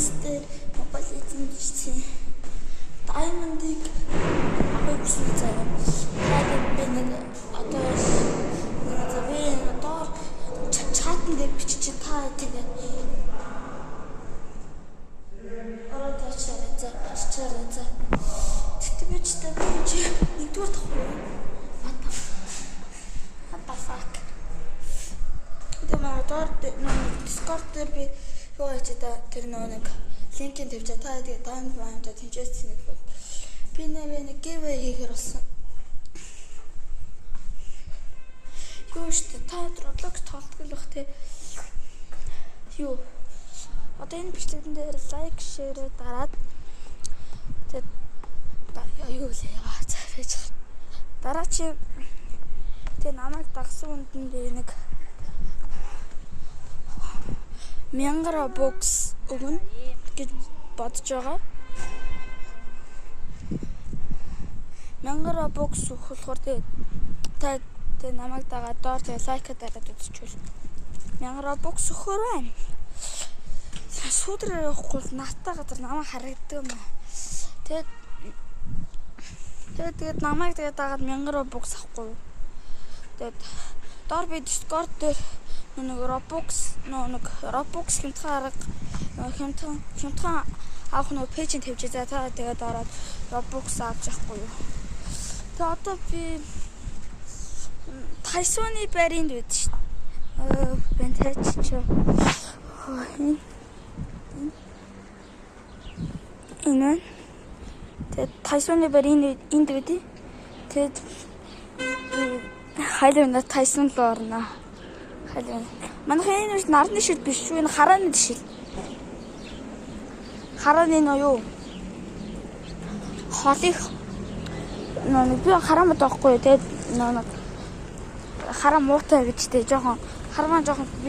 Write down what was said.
Monster Mobile эзэмшсэн Diamond-ыг авах гэсэн заяа. Тэгээд би нэг одоо чатан дээр бичиж та тэгээд ороод ачаараа. Тэгтээ би ч нэгдүгээр тахгүй. What the fuck? Тэгээд одоо Discord дээр би юу яаж тэр нэг линкийг тавьж та тэгээд Diamond тэнцээс нэг бол би нэг giveaway хийхээр болсон. Юу штэ та Roblox тоглох бах те. Юу. Одоо энэ бичлэгэн дээр лайк, шеэр дараад тэгээд юу л яа цаавч. Дараа чи тэгээд намайг дагсан үндэндээ нэг 1000 Robux өгнө гэж бодож байгаа. 1000 Robux өгөх болохоор тэгээд намайг дагаад доор тэгээд лайк дараад үзчихвэл 1000 Robux өгөхөр байна. Сүүдрээр явахгүй наттай газар намайг харагддаг юм аа. Тэгээд намайг дагаад 1000 Robux авахгүй. Тэгээд доор би Discord дээр нэг Robux хэмтхан авах нэг пэйж тавьж за та тэгээд ороод Robux авч явахгүй юу. Тэгээд одоо би Тайсоны баринд байд шүү. Бэнтэч. Энэ тэгээд Тайсоны баринд энд байдий. Тэгээд хайлна Тайсон руу орно. Хайлна. Манайх энэ нарны шил биш шүү. Энэ харааны шил. Харааны нөө юу? Холыг би хараамд байхгүй. Тэгээд хараа муутай гэж тэ жоохон хармаа жоохон